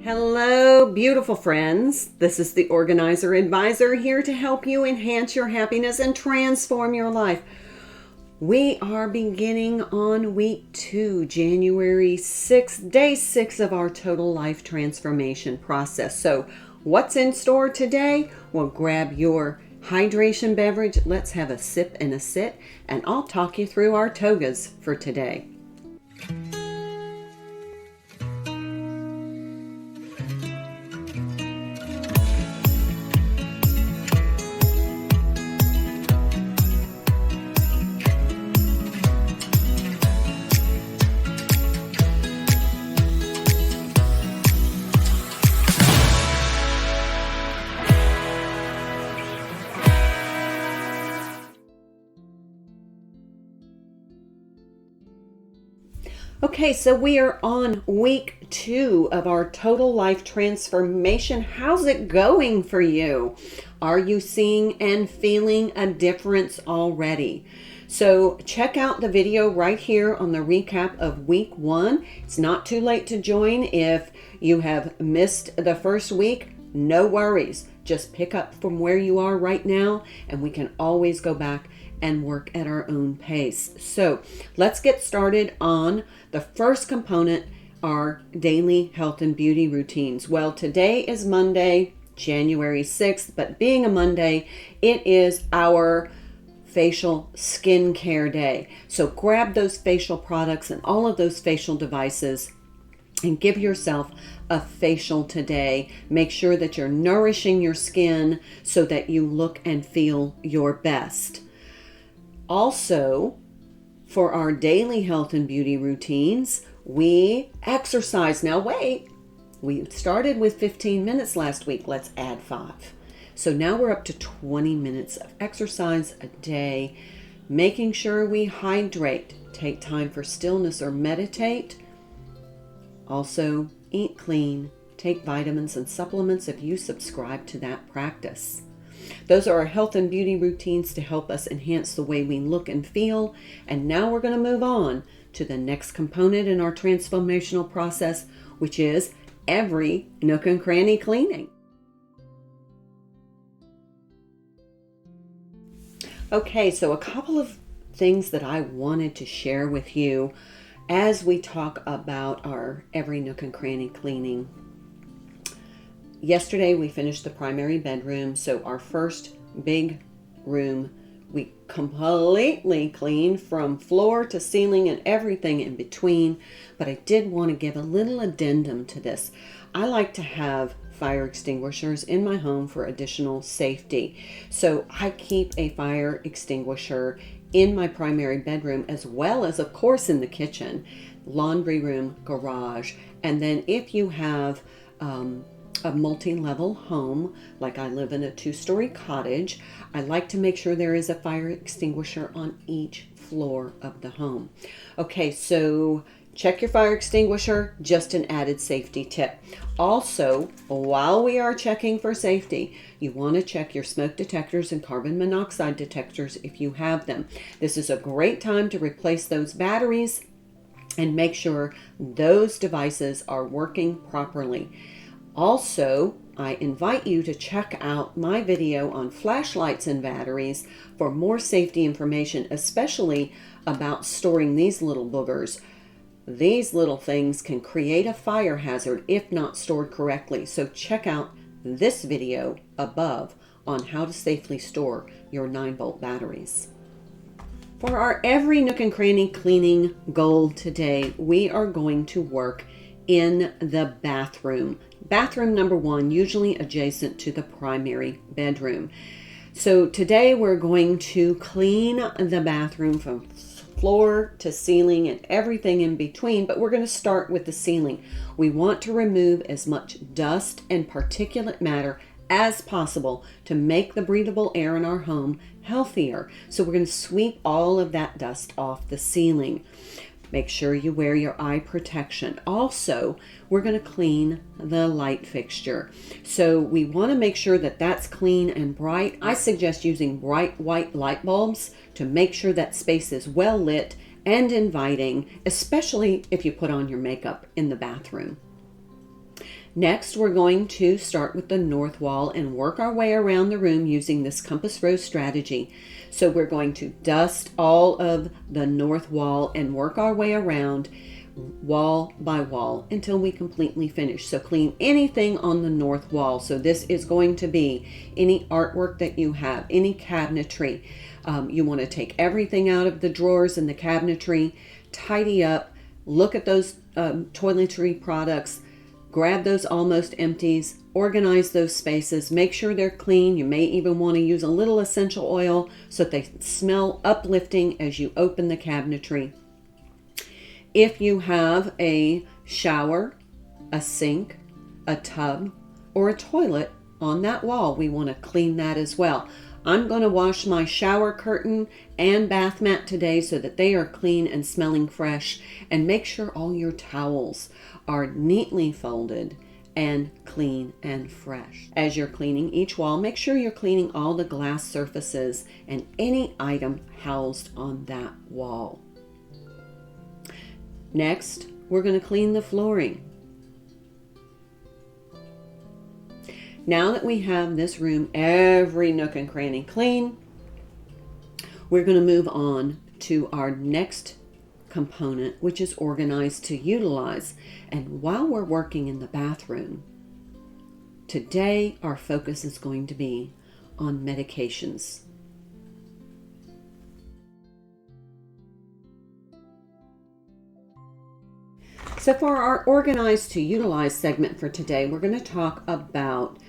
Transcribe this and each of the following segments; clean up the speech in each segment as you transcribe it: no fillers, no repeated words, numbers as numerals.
Hello, beautiful friends. This is the Organizer Advisor here to help you enhance your happiness and transform your life. We are beginning on week 2, January 6th, day 6 of our total life transformation process. So what's in store today? Well, grab your hydration beverage. Let's have a sip and a sit, and I'll talk you through our TOGAs for today. Okay, so we are on week 2 of our total life transformation. How's it going for you? Are you seeing and feeling a difference already? So check out the video right here on the recap of week 1. It's not too late to join if you have missed the first week. No worries. Just pick up from where you are right now, and we can always go back and work at our own pace. So let's get started on the first component, our daily health and beauty routines. Well, today is Monday, January 6th, but being a Monday, it is our facial skincare day. So grab those facial products and all of those facial devices and give yourself a facial today. Make sure that you're nourishing your skin so that you look and feel your best. Also, for our daily health and beauty routines, we exercise. Now wait, we started with 15 minutes last week. Let's add 5. So now we're up to 20 minutes of exercise a day, making sure we hydrate, take time for stillness or meditate. Also, eat clean, take vitamins and supplements if you subscribe to that practice. Those are our health and beauty routines to help us enhance the way we look and feel. And now we're going to move on to the next component in our transformational process, which is every Nook and Cranny cleaning. Okay, so a couple of things that I wanted to share with you as we talk about our every Nook and Cranny cleaning. Yesterday we finished the primary bedroom, so our first big room we completely cleaned from floor to ceiling and everything in between. But I did want to give a little addendum to this. I like to have fire extinguishers in my home for additional safety. So I keep a fire extinguisher in my primary bedroom, as well as, of course, in the kitchen, laundry room, garage. And then if you have a multi-level home, like I live in a 2-story cottage, I like to make sure there is a fire extinguisher on each floor of the home. Okay, so check your fire extinguisher, just an added safety tip. Also, while we are checking for safety, you want to check your smoke detectors and carbon monoxide detectors if you have them. This is a great time to replace those batteries and make sure those devices are working properly. Also, I invite you to check out my video on flashlights and batteries for more safety information, especially about storing these little boogers. These little things can create a fire hazard if not stored correctly. So check out this video above on how to safely store your 9-volt batteries. For our every Nook and Cranny cleaning goal today, we are going to work in the bathroom. Bathroom number 1, usually adjacent to the primary bedroom. So today we're going to clean the bathroom from floor to ceiling and everything in between, but we're going to start with the ceiling. We want to remove as much dust and particulate matter as possible to make the breathable air in our home healthier. So we're going to sweep all of that dust off the ceiling. Make sure you wear your eye protection. Also, we're going to clean the light fixture. So we want to make sure that that's clean and bright. I suggest using bright white light bulbs to make sure that space is well lit and inviting, especially if you put on your makeup in the bathroom. Next, we're going to start with the north wall and work our way around the room using this compass rose strategy. So we're going to dust all of the north wall and work our way around wall by wall until we completely finish. So clean anything on the north wall. So this is going to be any artwork that you have, any cabinetry. You want to take everything out of the drawers and the cabinetry, tidy up, look at those toiletry products, grab those almost empties, organize those spaces, make sure they're clean. You may even want to use a little essential oil so that they smell uplifting as you open the cabinetry. If you have a shower, a sink, a tub, or a toilet on that wall, we want to clean that as well. I'm going to wash my shower curtain and bath mat today so that they are clean and smelling fresh. And make sure all your towels are neatly folded and clean and fresh. As you're cleaning each wall, make sure you're cleaning all the glass surfaces and any item housed on that wall. Next, we're going to clean the flooring. Now that we have this room, every nook and cranny clean, we're going to move on to our next component, which is organized to utilize. And while we're working in the bathroom, today our focus is going to be on medications. So for our organized to utilize segment for today, we're going to talk about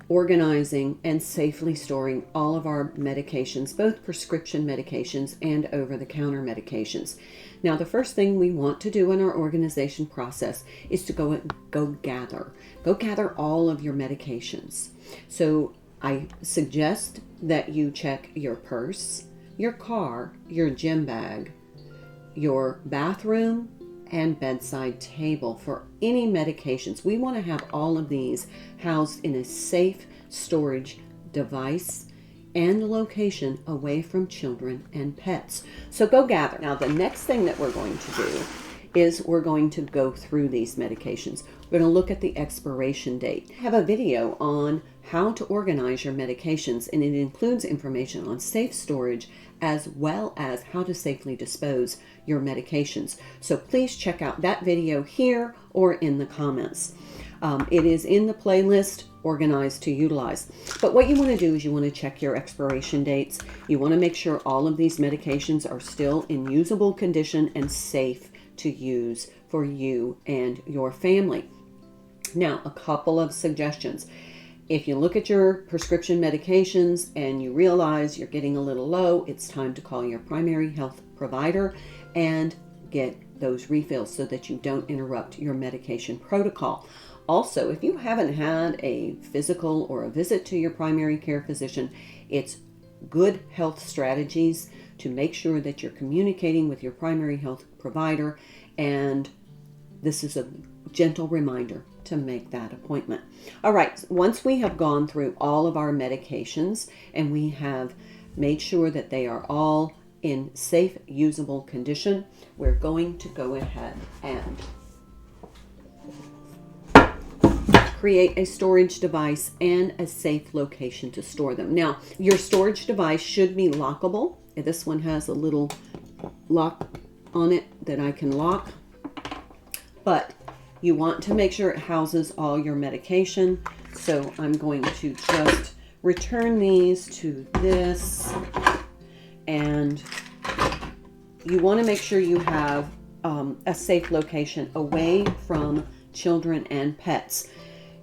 organizing and safely storing all of our medications, both prescription medications and over-the-counter medications. Now, the first thing we want to do in our organization process is to go gather all of your medications. So I suggest that you check your purse, your car, your gym bag, your bathroom, and bedside table for any medications. We want to have all of these housed in a safe storage device and location away from children and pets. So go gather. Now, the next thing that we're going to do is we're going to go through these medications. We're going to look at the expiration date. I have a video on how to organize your medications, and it includes information on safe storage as well as how to safely dispose your medications. So please check out that video here or in the comments. It is in the playlist Organized to Utilize. But what you want to do is you want to check your expiration dates. You want to make sure all of these medications are still in usable condition and safe to use for you and your family. Now, a couple of suggestions. If you look at your prescription medications and you realize you're getting a little low, it's time to call your primary health provider and get those refills so that you don't interrupt your medication protocol. Also, if you haven't had a physical or a visit to your primary care physician, it's good health strategies to make sure that you're communicating with your primary health provider, and this is a gentle reminder to make that appointment. All right, once we have gone through all of our medications and we have made sure that they are all in safe, usable condition, we're going to go ahead and create a storage device and a safe location to store them. Now, your storage device should be lockable. This one has a little lock on it that I can lock, but you want to make sure it houses all your medication. So I'm going to just return these to this, and you want to make sure you have a safe location away from children and pets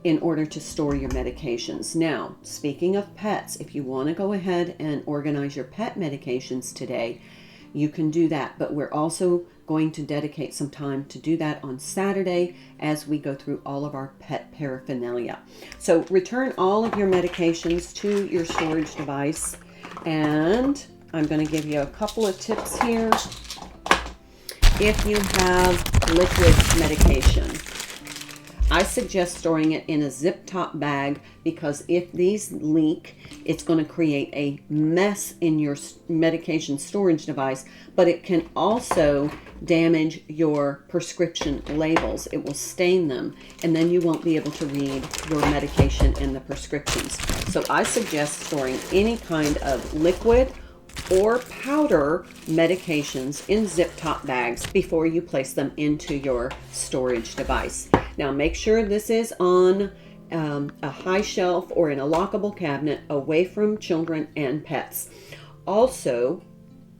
in order to store your medications. Now, speaking of pets, if you want to go ahead and organize your pet medications today, you can do that, but we're also going to dedicate some time to do that on Saturday as we go through all of our pet paraphernalia. So return all of your medications to your storage device, and I'm going to give you a couple of tips here. If you have liquid medication, I suggest storing it in a zip top bag because if these leak, it's going to create a mess in your medication storage device, but it can also damage your prescription labels. It will stain them, and then you won't be able to read your medication and the prescriptions. So I suggest storing any kind of liquid or powder medications in zip top bags before you place them into your storage device. Now make sure this is on a high shelf or in a lockable cabinet away from children and pets. Also,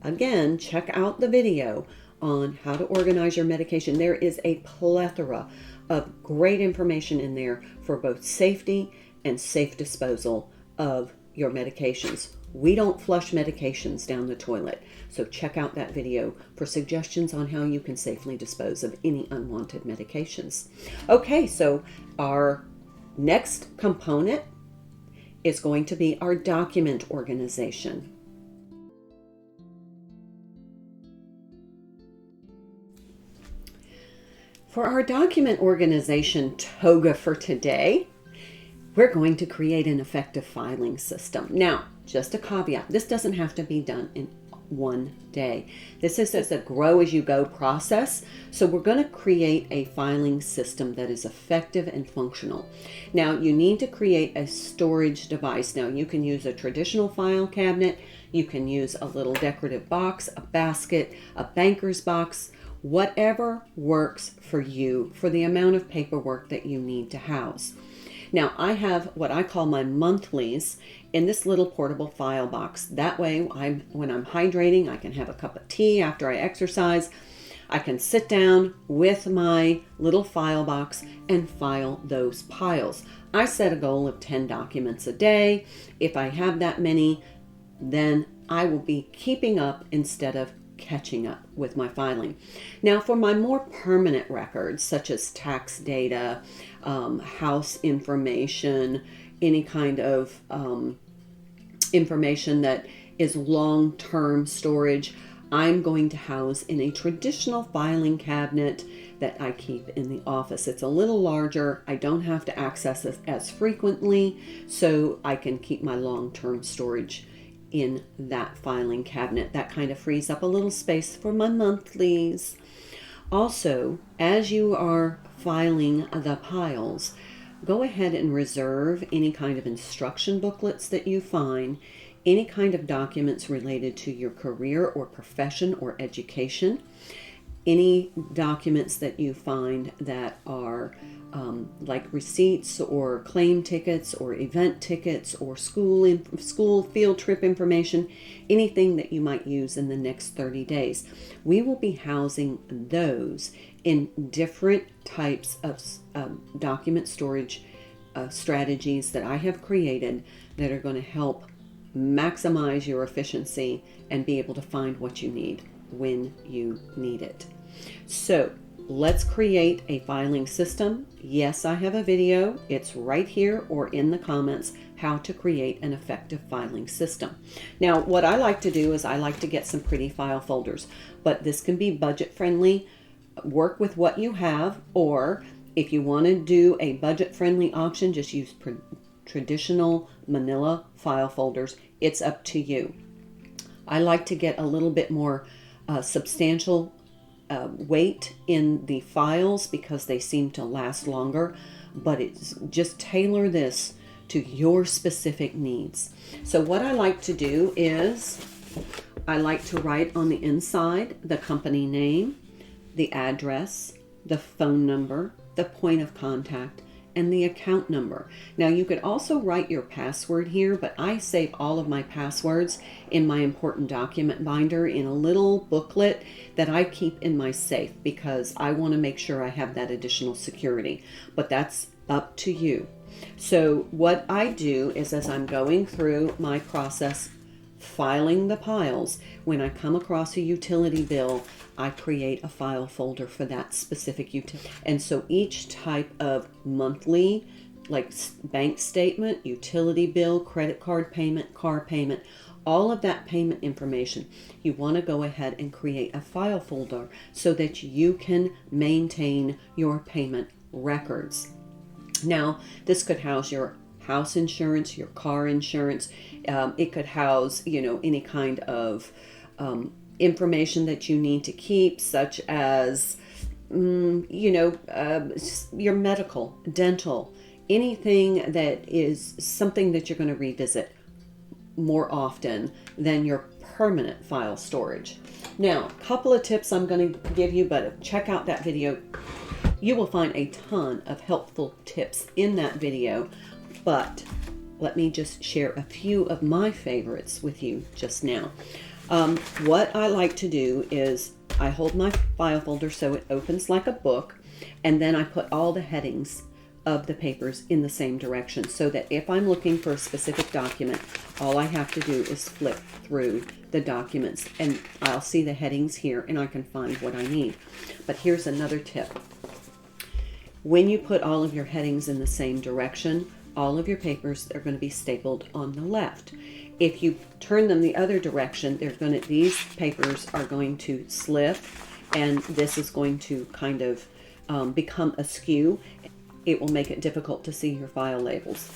again, check out the video on how to organize your medication. There is a plethora of great information in there for both safety and safe disposal of your medications. We don't flush medications down the toilet, so check out that video for suggestions on how you can safely dispose of any unwanted medications. Okay, so our next component is going to be our document organization. For our document organization TOGA for today, we're going to create an effective filing system. Now, just a caveat, this doesn't have to be done in one day. This is a grow as you go process. So we're going to create a filing system that is effective and functional. Now, you need to create a storage device. Now, you can use a traditional file cabinet. You can use a little decorative box, a basket, a banker's box, whatever works for you for the amount of paperwork that you need to house. Now, I have what I call my monthlies in this little portable file box. That way, when I'm hydrating, I can have a cup of tea after I exercise. I can sit down with my little file box and file those piles. I set a goal of 10 documents a day. If I have that many, then I will be keeping up instead of catching up with my filing. Now, for my more permanent records, such as tax data, house information, any kind of information that is long-term storage, I'm going to house in a traditional filing cabinet that I keep in the office. It's a little larger. I don't have to access it as frequently, so I can keep my long-term storage in that filing cabinet. That kind of frees up a little space for my monthlies. Also, as you are filing the piles, go ahead and reserve any kind of instruction booklets that you find, any kind of documents related to your career or profession or education, any documents that you find that are like receipts or claim tickets or event tickets or school field trip information, anything that you might use in the next 30 days. We will be housing those in different types of document storage strategies that I have created that are going to help maximize your efficiency and be able to find what you need when you need it. So let's create a filing system. Yes, I have a video. It's right here or in the comments, how to create an effective filing system. Now, what I like to do is I like to get some pretty file folders, but this can be budget friendly. Work with what you have, or if you want to do a budget friendly option, just use traditional manila file folders. It's up to you. I like to get a little bit more substantial weight in the files because they seem to last longer, but it's just tailor this to your specific needs. So what I like to do is I like to write on the inside the company name, the address, the phone number, the point of contact, and the account number. Now, you could also write your password here, but I save all of my passwords in my important document binder in a little booklet that I keep in my safe because I want to make sure I have that additional security, but that's up to you. So what I do is, as I'm going through my process filing the piles, when I come across a utility bill, I create a file folder for that specific utility. And so each type of monthly, like bank statement, utility bill, credit card payment, car payment, all of that payment information, you want to go ahead and create a file folder so that you can maintain your payment records. Now, this could house your house insurance, your car insurance. It could house, any kind of information that you need to keep, such as, your medical, dental, anything that is something that you're going to revisit more often than your permanent file storage. Now, a couple of tips I'm going to give you, but check out that video. You will find a ton of helpful tips in that video, but let me just share a few of my favorites with you just now. What I like to do is I hold my file folder so it opens like a book, and then I put all the headings of the papers in the same direction, so that if I'm looking for a specific document, all I have to do is flip through the documents and I'll see the headings here and I can find what I need. But here's another tip. When you put all of your headings in the same direction, all of your papers are going to be stapled on the left. If you turn them the other direction, these papers are going to slip, and this is going to kind of become askew. It will make it difficult to see your file labels.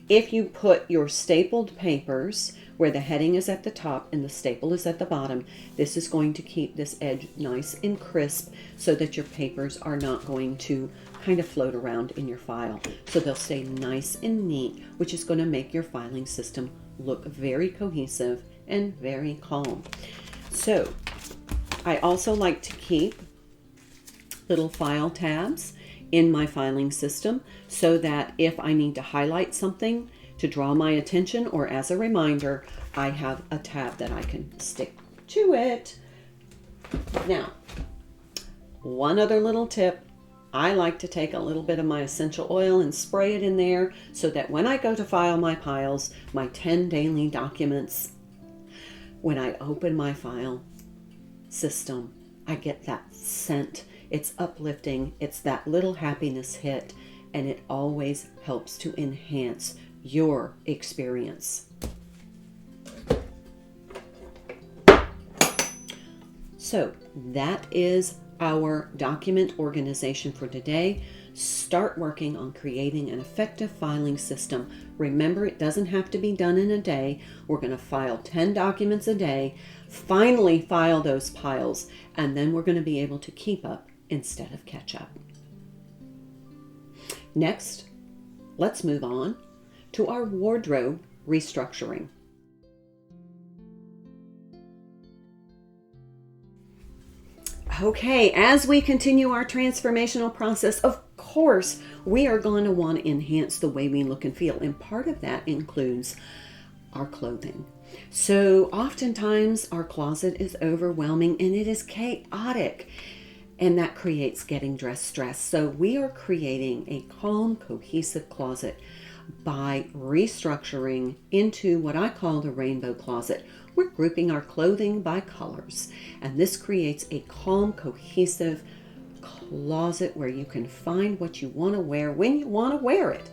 If you put your stapled papers where the heading is at the top and the staple is at the bottom, this is going to keep this edge nice and crisp so that your papers are not going to kind of float around in your file. So they'll stay nice and neat, which is going to make your filing system look very cohesive and very calm. So I also like to keep little file tabs in my filing system so that if I need to highlight something to draw my attention or as a reminder, I have a tab that I can stick to it. Now, one other little tip. I like to take a little bit of my essential oil and spray it in there so that when I go to file my piles, my 10 daily documents, when I open my file system, I get that scent. It's uplifting. It's that little happiness hit, and it always helps to enhance your experience. So that is our document organization for today. Start working on creating an effective filing system. Remember, it doesn't have to be done in a day. We're going to file 10 documents a day, finally file those piles, and then we're going to be able to keep up instead of catch up. Next, let's move on to our wardrobe restructuring. Okay, as we continue our transformational process, of course, we are going to want to enhance the way we look and feel. And part of that includes our clothing. So oftentimes our closet is overwhelming and it is chaotic. And that creates getting dressed stress. So we are creating a calm, cohesive closet by restructuring into what I call the rainbow closet. We're grouping our clothing by colors, and this creates a calm, cohesive closet where you can find what you want to wear when you want to wear it.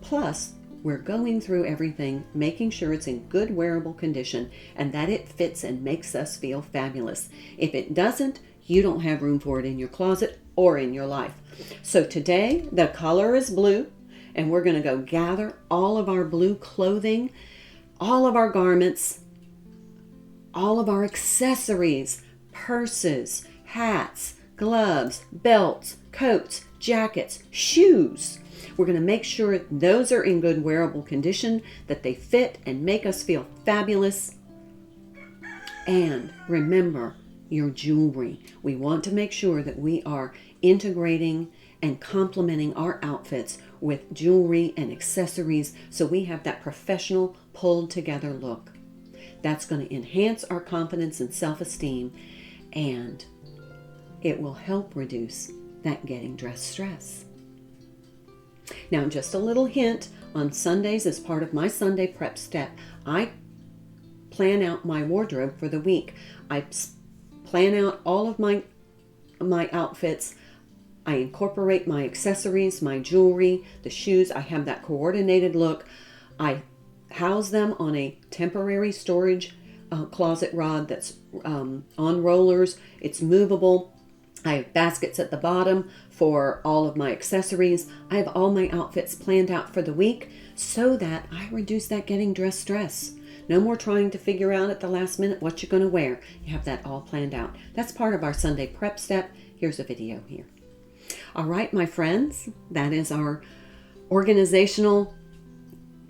Plus, we're going through everything, making sure it's in good wearable condition and that it fits and makes us feel fabulous. If it doesn't, you don't have room for it in your closet or in your life. So today, the color is blue, and we're going to go gather all of our blue clothing, all of our garments, all of our accessories, purses, hats, gloves, belts, coats, jackets, shoes. We're going to make sure those are in good wearable condition, that they fit and make us feel fabulous. And remember, your jewelry. We want to make sure that we are integrating and complementing our outfits with jewelry and accessories so we have that professional, pulled together look. That's going to enhance our confidence and self-esteem, and it will help reduce that getting dressed stress. Now, just a little hint, on Sundays as part of my Sunday prep step, I plan out my wardrobe for the week. I plan out all of my outfits. I incorporate my accessories, my jewelry, the shoes. I have that coordinated look. I house them on a temporary storage closet rod that's on rollers. It's movable. I have baskets at the bottom for all of my accessories. I have all my outfits planned out for the week so that I reduce that getting dressed stress. No more trying to figure out at the last minute what you're going to wear. You have that all planned out. That's part of our Sunday prep step. Here's a video here. All right, my friends, that is our organizational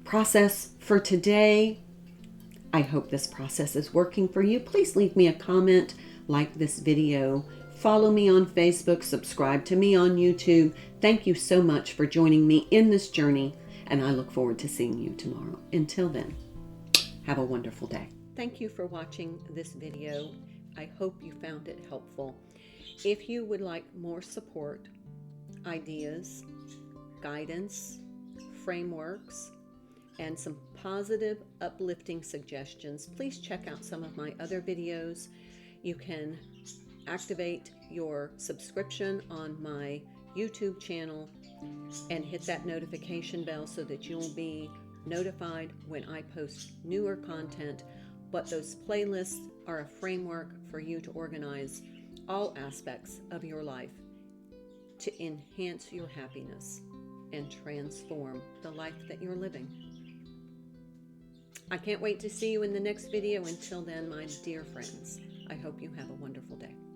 process for today. I hope this process is working for you. Please leave me a comment, like this video, follow me on Facebook, subscribe to me on YouTube. Thank you so much for joining me in this journey, and I look forward to seeing you tomorrow. Until then, have a wonderful day. Thank you for watching this video. I hope you found it helpful. If you would like more support, ideas, guidance, frameworks, and some positive, uplifting suggestions, please check out some of my other videos. You can activate your subscription on my YouTube channel and hit that notification bell so that you'll be notified when I post newer content. But those playlists are a framework for you to organize all aspects of your life to enhance your happiness and transform the life that you're living. I can't wait to see you in the next video. Until then, my dear friends, I hope you have a wonderful day.